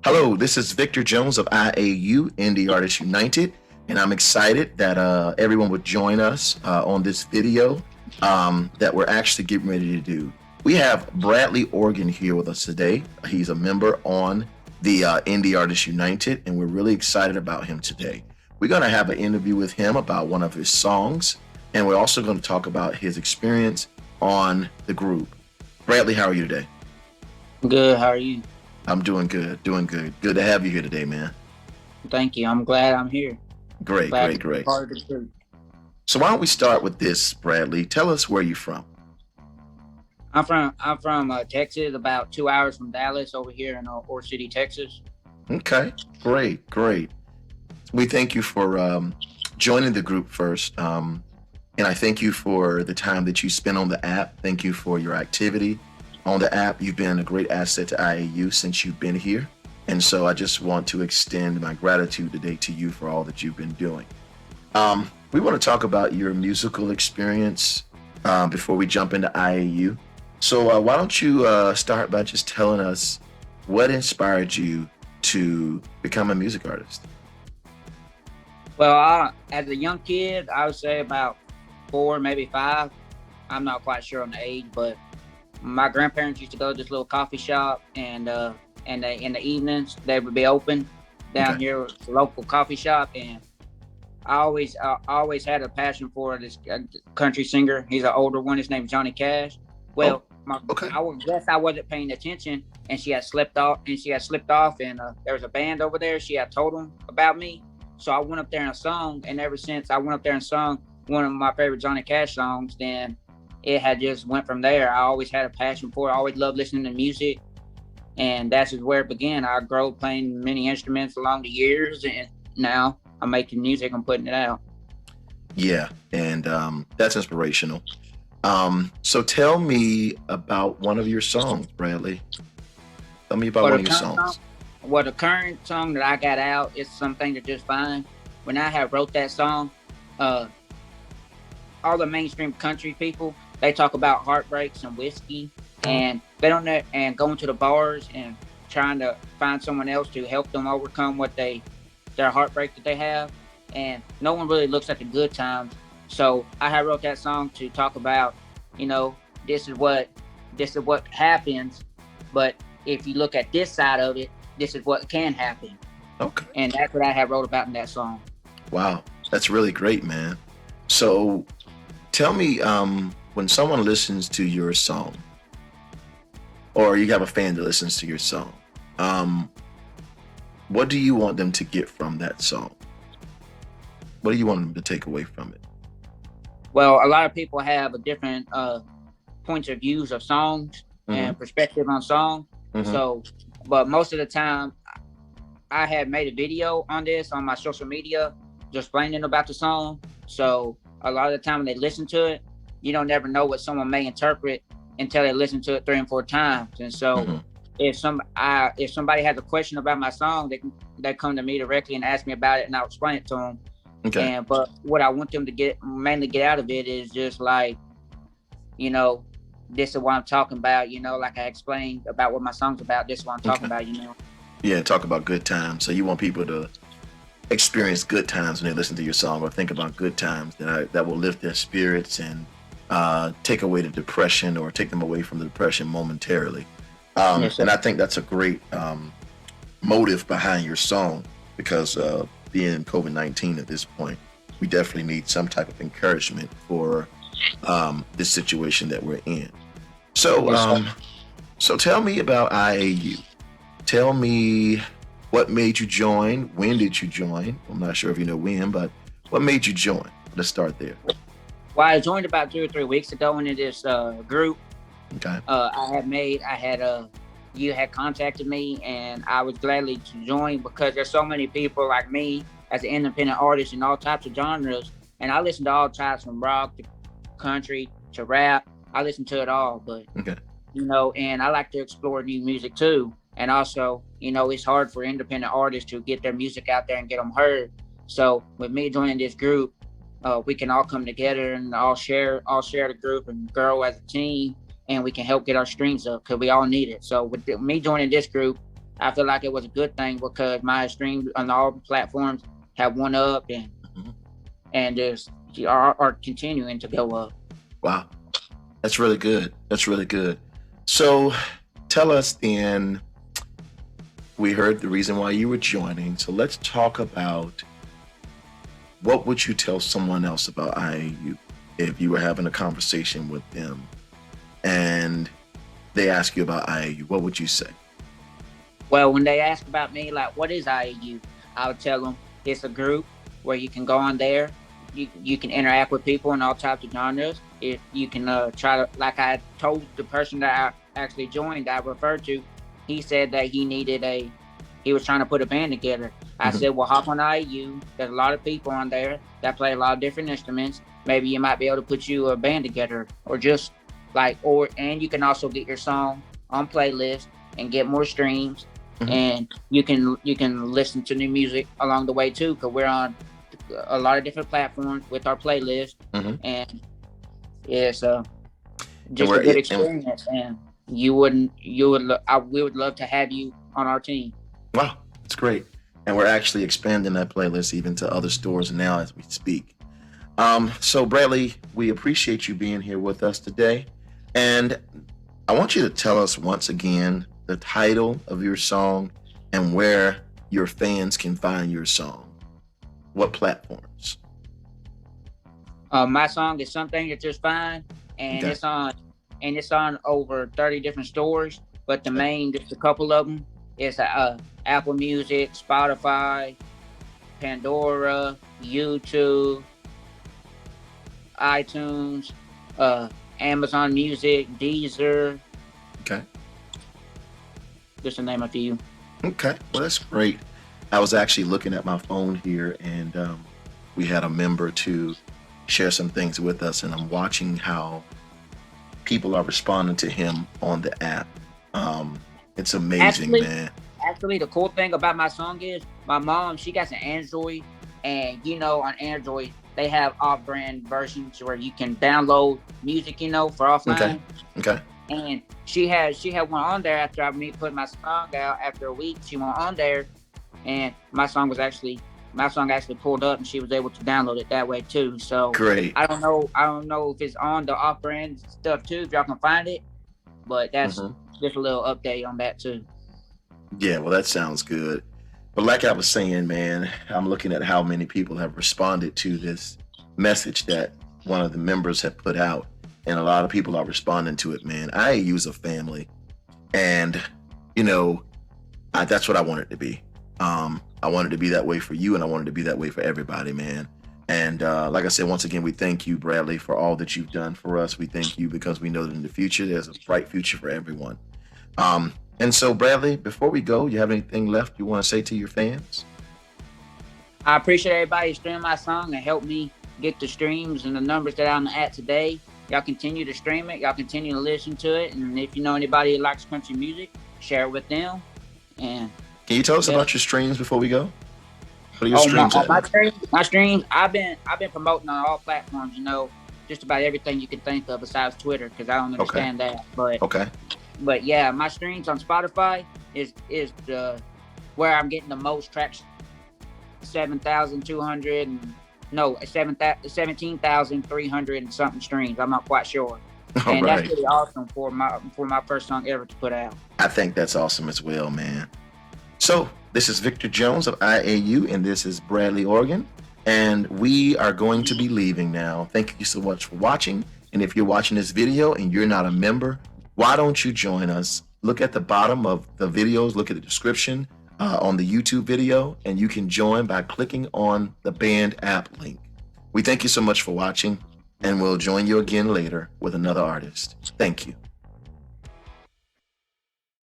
Hello, this is Victor Jones of IAU, Indie Artists United, and I'm excited that everyone would join us on this video that we're actually getting ready to do. We have Bradley Organ here with us today. He's a member on the Indie Artists United, and we're really excited about him today. We're going to have an interview with him about one of his songs, and we're also going to talk about his experience on the group. Bradley, how are you today? Good. How are you? I'm doing good, doing good. Good to have you here today, man. Thank you. I'm glad I'm here. Great, Glad great, to be great. part of the group. So why don't we start with this, Bradley? Tell us where you're from. I'm from Texas, about 2 hours from Dallas, over here in Ore City, Texas. Okay, great, great. We thank you for joining the group first. And I thank you for the time that you spend on the app. Thank you for your activity on the app. You've been a great asset to IAU since you've been here. And so I just want to extend my gratitude today to you for all that you've been doing. We want to talk about your musical experience before we jump into IAU. So why don't you start by just telling us what inspired you to become a music artist? Well, as a young kid, I would say about 4, maybe 5. I'm not quite sure on the age, but my grandparents used to go to this little coffee shop, and in the evenings they would be open down Okay. here, at the local coffee shop, and I always had a passion for this country singer. He's an older one. His name's Johnny Cash. Oh, Well, okay. I would guess I wasn't paying attention, and she had slipped off. And there was a band over there. She had told them about me, so I went up there and sung. And ever since I went up there and sung one of my favorite Johnny Cash songs, then it had just went from there. I always had a passion for it. I always loved listening to music, and that's just where it began. I grew playing many instruments along the years, and now I'm making music. I'm putting it out. Yeah, and that's inspirational. So tell me about one of your songs, Bradley. Tell me about For one the of your current song, songs. the current song that I got out is Something to Just Fine. When I had wrote that song, uh, all the mainstream country people, they talk about heartbreaks and whiskey, and they don't know, and going to the bars and trying to find someone else to help them overcome their heartbreak that they have, and no one really looks at the good times. So I had wrote that song to talk about, you know, this is what this is what happens, but if you look at this side of it, this is what can happen, Okay. and that's what I had wrote about in that song. Wow, that's really great, man. So tell me, when someone listens to your song, or you have a fan that listens to your song, um, what do you want them to get from that song? What do you want them to take away from it? Well, a lot of people have a different points of views of songs Mm-hmm. and perspective on songs. Mm-hmm. So, but most of the time, I had made a video on this on my social media, just explaining about the song. So a lot of the time when they listen to it, you don't never know what someone may interpret until they listen to it 3 and 4 times. And so, Mm-hmm. if somebody has a question about my song, they come to me directly and ask me about it, and I'll explain it to them. Okay. And but what I want them to mainly get out of it is just like, you know, this is what I'm talking about. Like I explained about what my song's about. This is what I'm talking Okay. about. Yeah, talk about good times. So you want people to experience good times when they listen to your song, or think about good times that will lift their spirits and take away the depression, or take them away from the depression momentarily. Yes, sir. And I think that's a great motive behind your song, because being COVID-19 at this point, we definitely need some type of encouragement for this situation that we're in. So, Yes, sir. so tell me about IAU. Tell me what made you join. When did you join? I'm not sure if you know when, but what made you join? Let's start there. Well, I joined about 2 or 3 weeks ago into this group. Okay. You had contacted me, and I was gladly to join because there's so many people like me as an independent artist in all types of genres, and I listen to all types from rock to country to rap. I listen to it all, but Okay. and I like to explore new music too. And also, it's hard for independent artists to get their music out there and get them heard. So with me joining this group, we can all come together and all share the group and grow as a team, and we can help get our streams up because we all need it. So with me joining this group, I feel like it was a good thing because my streams on all platforms have went up Mhm. and just are continuing to go up. Wow, that's really good. That's really good. So, tell us then. We heard the reason why you were joining. So let's talk about what would you tell someone else about IAU if you were having a conversation with them and they ask you about IAU? What would you say? Well, when they ask about me, like, what is IAU? I would tell them it's a group where you can go on there. You can interact with people in all types of genres. If you can try to, like I told the person that I actually joined, I referred to, he said that he was trying to put a band together. I Mhm. said, well, hop on IAU. There's a lot of people on there that play a lot of different instruments. Maybe you might be able to put you a band together, or just and you can also get your song on playlist and get more streams, Mhm. and you can listen to new music along the way too, because we're on a lot of different platforms with our playlist, Mhm. and it's And just a we're good and experience. And we would love to have you on our team. wow, it's great. And we're actually expanding that playlist even to other stores now as we speak. So Bradley, we appreciate you being here with us today. And I want you to tell us once again the title of your song and where your fans can find your song. What platforms? My song is "Something That's Just Fine," and Okay. it's on over 30 different stores. But the Okay. main, just a couple of them, is Apple Music, Spotify, Pandora, YouTube, iTunes, uh, Amazon Music, Deezer, Okay. just to name a few. Okay. Well, that's great. I was actually looking at my phone here, and we had a member to share some things with us, and I'm watching how people are responding to him on the app. It's amazing, Actually, man. actually, the cool thing about my song is my mom. She got an Android, and on Android they have off-brand versions where you can download music, for Okay. offline. Okay. And she had one on there after me put my song out. After a week, she went on there, and my song actually pulled up, and she was able to download it that way too. So Great. I don't know if it's on the off-brand stuff too, if y'all can find it, but that's Hmm. just a little update on that too. Yeah, well, that sounds good. But like I was saying, man, I'm looking at how many people have responded to this message that one of the members had put out, and a lot of people are responding to it, man. I use a family, and you know, that's what I want it to be. I want it to be that way for you, and I want it to be that way for everybody, man. And like I said, once again, we thank you, Bradley, for all that you've done for us. We thank you because we know that in the future there's a bright future for everyone. Um, and so, Bradley, before we go, you have anything left you want to say to your fans? I appreciate everybody streaming my song and help me get the streams and the numbers that I'm at today. Y'all continue to stream it. Y'all continue to listen to it. And if you know anybody that likes country music, share it with them. And Can you tell us yeah. about your streams before we go? What are your Oh my, streams on at my now? streams, I've been promoting on all platforms. Just about everything you can think of besides Twitter, because I don't Okay. understand that. But Okay. but yeah, my streams on Spotify is the where I'm getting the most traction. 7,200 and no 17,300 and something streams. I'm not quite sure, All and that's right. really awesome for my first song ever to put out. I think that's awesome as well, man. So, this is Victor Jones of IAU, and this is Bradley Organ. And we are going to be leaving now. Thank you so much for watching. And if you're watching this video and you're not a member, why don't you join us? Look at the bottom of the videos, look at the description on the YouTube video, and you can join by clicking on the band app link. We thank you so much for watching, and we'll join you again later with another artist. Thank you.